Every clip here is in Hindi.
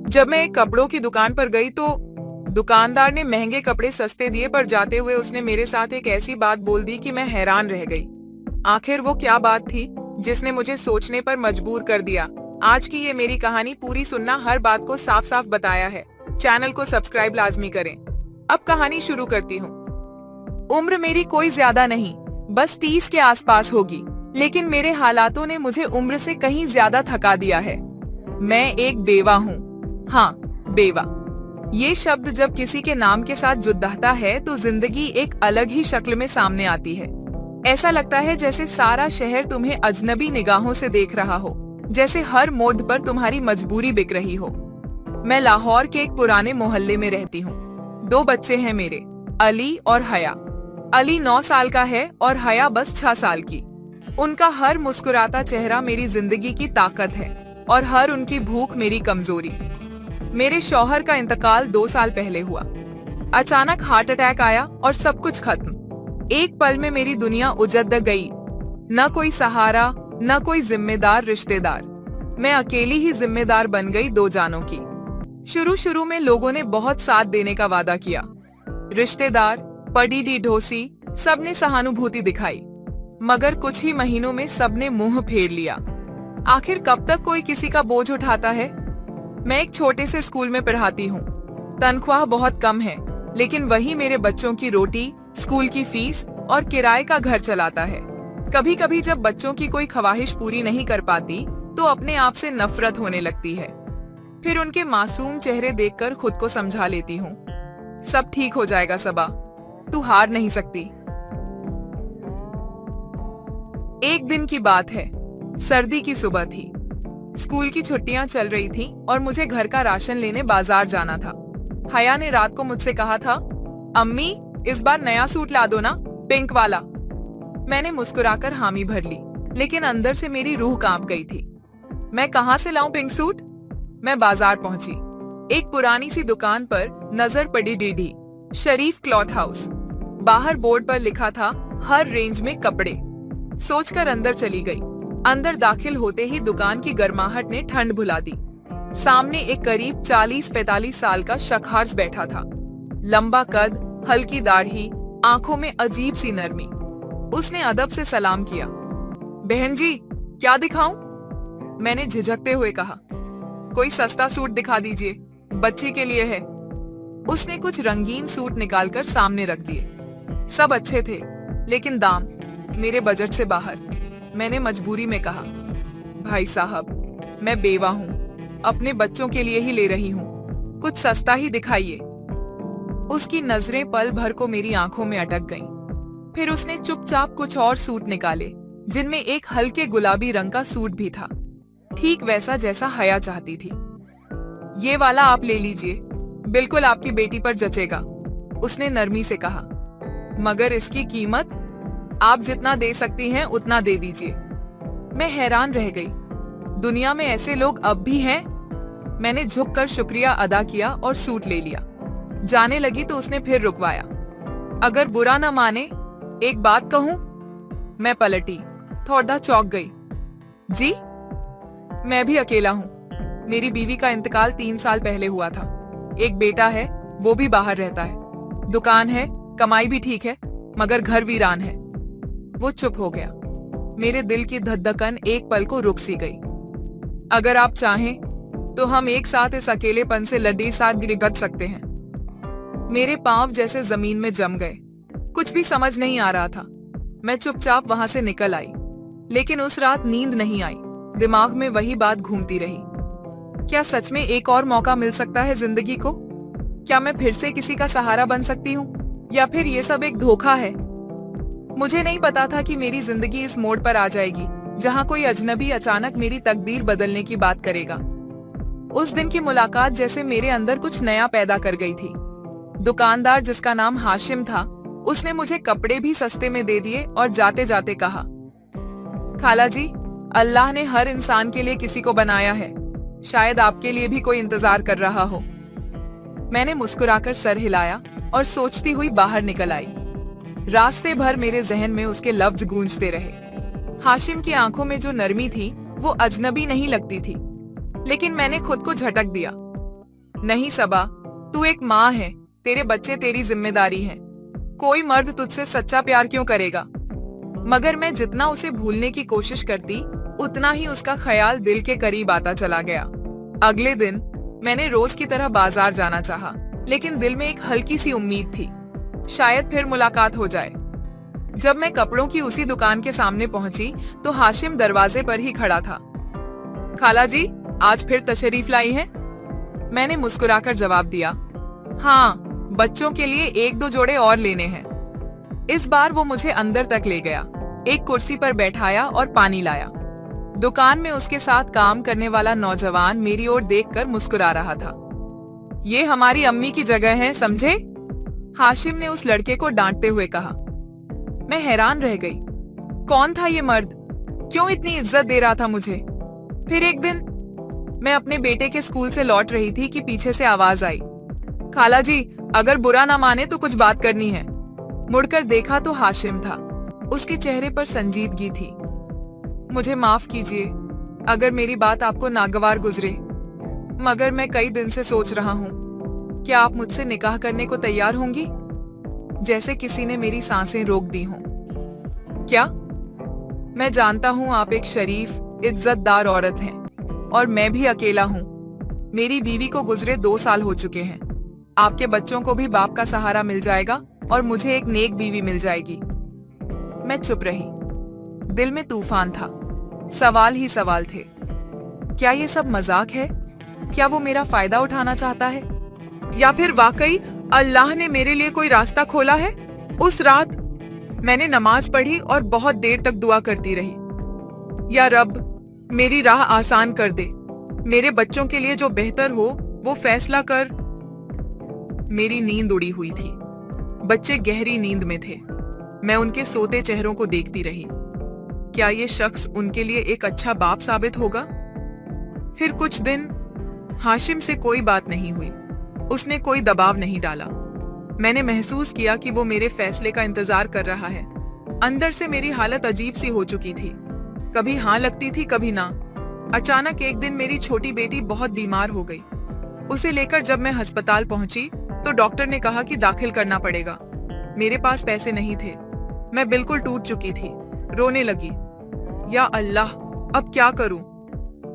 जब मैं एक कपड़ों की दुकान पर गई तो दुकानदार ने महंगे कपड़े सस्ते दिए, पर जाते हुए उसने मेरे साथ एक ऐसी बात बोल दी कि मैं हैरान रह गई। आखिर वो क्या बात थी जिसने मुझे सोचने पर मजबूर कर दिया? आज की ये मेरी कहानी पूरी सुनना, हर बात को साफ साफ बताया है। चैनल को सब्सक्राइब लाजमी करें। अब कहानी शुरू करती हूँ। उम्र मेरी कोई ज्यादा नहीं, बस 30 के आसपास होगी, लेकिन मेरे हालातों ने मुझे उम्र से कहीं ज्यादा थका दिया है। मैं एक बेवा हूँ। हाँ, बेवा। ये शब्द जब किसी के नाम के साथ जुड़ता है तो जिंदगी एक अलग ही शक्ल में सामने आती है। ऐसा लगता है जैसे सारा शहर तुम्हें अजनबी निगाहों से देख रहा हो, जैसे हर मोड़ पर तुम्हारी मजबूरी बिक रही हो। मैं लाहौर के एक पुराने मोहल्ले में रहती हूँ। 2 बच्चे हैं मेरे, अली और हया। अली 9 साल का है और हया बस 6 साल की। उनका हर मुस्कुराता चेहरा मेरी जिंदगी की ताकत है और हर उनकी भूख मेरी कमजोरी। मेरे शौहर का इंतकाल 2 साल पहले हुआ। अचानक हार्ट अटैक आया और सब कुछ खत्म। एक पल में मेरी दुनिया उजड़ गई। न कोई सहारा, न कोई जिम्मेदार रिश्तेदार। मैं अकेली ही जिम्मेदार बन गई 2 जानों की। शुरू में लोगों ने बहुत साथ देने का वादा किया। रिश्तेदार, पड़ीडी ढोसी, सबने सहानुभूति दिखाई, मगर कुछ ही महीनों में सबने मुंह फेर लिया। आखिर कब तक कोई किसी का बोझ उठाता है? मैं एक छोटे से स्कूल में पढ़ाती हूँ। तनख्वाह बहुत कम है, लेकिन वही मेरे बच्चों की रोटी, स्कूल की फीस और किराए का घर चलाता है। कभी कभी जब बच्चों की कोई ख्वाहिश पूरी नहीं कर पाती तो अपने आप से नफरत होने लगती है। फिर उनके मासूम चेहरे देखकर खुद को समझा लेती हूँ, सब ठीक हो जाएगा सबा, तू हार नहीं सकती। एक दिन की बात है, सर्दी की सुबह थी। स्कूल की छुट्टियां चल रही थीं और मुझे घर का राशन लेने बाजार जाना था। हया ने रात को मुझसे कहा था, अम्मी इस बार नया सूट ला दो ना, पिंक वाला। मैंने मुस्कुराकर हामी भर ली, लेकिन अंदर से मेरी रूह कांप गई थी। मैं कहां से लाऊं पिंक सूट? मैं बाजार पहुंची। एक पुरानी सी दुकान पर नजर पड़ी डीडी शरीफ क्लॉथ हाउस। बाहर बोर्ड पर लिखा था हर रेंज में कपड़े। सोचकर अंदर चली गई। अंदर दाखिल होते ही दुकान की गर्माहट ने ठंड भुला दी। सामने एक करीब 40-45 साल का शख्स बैठा था। लंबा कद, हल्की दाढ़ी, आंखों में अजीब सी नरमी। उसने अदब से सलाम किया। बहन जी, क्या दिखाऊं? मैंने झिझकते हुए कहा। कोई सस्ता सूट दिखा दीजिए, बच्ची के लिए है। उसने कुछ रंगीन सूट निकालकर सामने रख दिए। सब अच्छे थे, लेकिन दाम मेरे बजट से बाहर। मैंने मजबूरी में कहा, भाई साहब, मैं बेवा हूँ, अपने बच्चों के लिए ही ले रही हूँ, कुछ सस्ता ही दिखाइए। उसकी नजरें पल भर को मेरी आंखों में अटक गईं। फिर उसने चुपचाप कुछ और सूट निकाले, जिनमें एक हल्के गुलाबी रंग का सूट भी था, ठीक वैसा जैसा हया चाहती थी। ये वाला आप ले लीजिए, बिल्कुल आपकी बेटी पर जचेगा, उसने नरमी से कहा। मगर इसकी कीमत? आप जितना दे सकती हैं उतना दे दीजिए। मैं हैरान रह गई। दुनिया में ऐसे लोग अब भी हैं? मैंने झुककर शुक्रिया अदा किया और सूट ले लिया। जाने लगी तो उसने फिर रुकवाया। अगर बुरा ना माने, एक बात कहूं? मैं पलटी, थोड़ा चौंक गई। जी? मैं भी अकेला हूं। मेरी बीवी का इंतकाल 3 साल पहले हुआ था। एक बेटा है, वो भी बाहर रहता है। दुकान है, कमाई भी ठीक है, मगर घर वीरान है। वो चुप हो गया। मेरे दिल की धड़कन एक पल को रुक सी गई। अगर आप चाहें तो हम एक साथ इस अकेलेपन से लड़ी साथ गिरगट सकते हैं। मेरे पांव जैसे जमीन में जम गए। कुछ भी समझ नहीं आ रहा था। मैं चुपचाप वहां से निकल आई, लेकिन उस रात नींद नहीं आई। दिमाग में वही बात घूमती रही। क्या सच में एक और मौका मिल सकता है जिंदगी को? क्या मैं फिर से किसी का सहारा बन सकती हूँ, या फिर ये सब एक धोखा है? मुझे नहीं पता था कि मेरी जिंदगी इस मोड़ पर आ जाएगी, जहां कोई अजनबी अचानक मेरी तकदीर बदलने की बात करेगा। उस दिन की मुलाकात जैसे मेरे अंदर कुछ नया पैदा कर गई थी। दुकानदार, जिसका नाम हाशिम था, उसने मुझे कपड़े भी सस्ते में दे दिए और जाते जाते कहा, खाला जी, अल्लाह ने हर इंसान के लिए किसी को बनाया है, शायद आपके लिए भी कोई इंतजार कर रहा हो। मैंने मुस्कुराकर सर हिलाया और सोचती हुई बाहर निकल आई। रास्ते भर मेरे जहन में उसके लफ्ज गूंजते रहे। हाशिम की आंखों में जो नरमी थी वो अजनबी नहीं लगती थी, लेकिन मैंने खुद को झटक दिया। नहीं सबा, तू एक माँ है, तेरे बच्चे तेरी जिम्मेदारी हैं। कोई मर्द तुझसे सच्चा प्यार क्यों करेगा? मगर मैं जितना उसे भूलने की कोशिश करती, उतना ही उसका ख्याल दिल के करीब आता चला गया। अगले दिन मैंने रोज की तरह बाजार जाना चाहा, लेकिन दिल में एक हल्की सी उम्मीद थी, शायद फिर मुलाकात हो जाए। जब मैं कपड़ों की उसी दुकान के सामने पहुंची तो हाशिम दरवाजे पर ही खड़ा था। खाला जी, आज फिर तशरीफ लाई हैं? मैंने मुस्कुराकर जवाब दिया, हाँ, बच्चों के लिए 1-2 जोड़े और लेने हैं। इस बार वो मुझे अंदर तक ले गया, एक कुर्सी पर बैठाया और पानी लाया। दुकान में उसके साथ काम करने वाला नौजवान मेरी ओर देखकर मुस्कुरा रहा था। ये हमारी अम्मी की जगह है, समझे? हाशिम ने उस लड़के को डांटते हुए कहा। मैं हैरान रह गई, कौन था ये मर्द? क्यों इतनी इज्जत दे रहा था मुझे? फिर एक दिन मैं अपने बेटे के स्कूल से लौट रही थी कि पीछे से आवाज आई, खाला जी, अगर बुरा ना माने तो कुछ बात करनी है। मुड़कर देखा तो हाशिम था। उसके चेहरे पर संजीदगी थी। मुझे माफ कीजिए अगर मेरी बात आपको नागवार गुजरे, मगर मैं कई दिन से सोच रहा हूँ, क्या आप मुझसे निकाह करने को तैयार होंगी? जैसे किसी ने मेरी सांसें रोक दी हों। क्या? मैं जानता हूँ आप एक शरीफ, इज्जतदार औरत हैं, और मैं भी अकेला हूँ। मेरी बीवी को गुजरे 2 साल हो चुके हैं। आपके बच्चों को भी बाप का सहारा मिल जाएगा और मुझे एक नेक बीवी मिल जाएगी। मैं चुप रही। दिल में तूफान था, सवाल ही सवाल थे। क्या ये सब मजाक है? क्या वो मेरा फायदा उठाना चाहता है, या फिर वाकई अल्लाह ने मेरे लिए कोई रास्ता खोला है? उस रात मैंने नमाज पढ़ी और बहुत देर तक दुआ करती रही, या रब मेरी राह आसान कर दे, मेरे बच्चों के लिए जो बेहतर हो वो फैसला कर। मेरी नींद उड़ी हुई थी। बच्चे गहरी नींद में थे। मैं उनके सोते चेहरों को देखती रही। क्या ये शख्स उनके लिए एक अच्छा बाप साबित होगा? फिर कुछ दिन हाशिम से कोई बात नहीं हुई। उसने कोई दबाव नहीं डाला। मैंने महसूस किया कि वो मेरे फैसले का इंतजार कर रहा है। अंदर से मेरी हालत अजीब सी हो चुकी थी। कभी हाँ लगती थी, कभी ना। अचानक एक दिन मेरी छोटी बेटी बहुत बीमार हो गई। उसे लेकर जब मैं अस्पताल पहुंची तो डॉक्टर ने कहा कि दाखिल करना पड़ेगा। मेरे पास पैसे नहीं थे। मैं बिल्कुल टूट चुकी थी, रोने लगी। या अल्लाह, अब क्या करूं?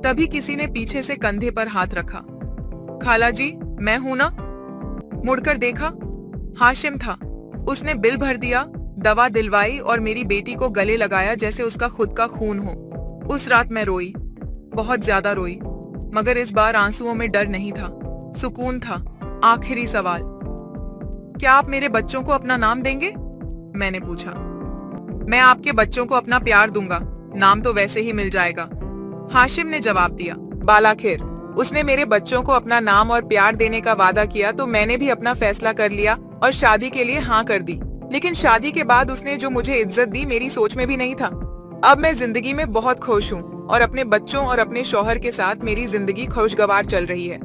तभी किसी ने पीछे से कंधे पर हाथ रखा। खाला जी, मैं हूं ना? मुड़कर देखा, हाशिम था। उसने बिल भर दिया, दवा दिलवाई और मेरी बेटी को गले लगाया जैसे उसका खुद का खून हो। उस रात मैं रोई, बहुत ज्यादा रोई, मगर इस बार आंसुओं में डर नहीं था, सुकून था। आखिरी सवाल, क्या आप मेरे बच्चों को अपना नाम देंगे? मैंने पूछा। मैं आपके बच्चों को अपना प्यार दूंगा, नाम तो वैसे ही मिल जाएगा, हाशिम ने जवाब दिया। बालाखिर उसने मेरे बच्चों को अपना नाम और प्यार देने का वादा किया तो मैंने भी अपना फैसला कर लिया और शादी के लिए हाँ कर दी। लेकिन शादी के बाद उसने जो मुझे इज्जत दी, मेरी सोच में भी नहीं था। अब मैं जिंदगी में बहुत खुश हूँ और अपने बच्चों और अपने शौहर के साथ मेरी जिंदगी खुशगवार चल रही है।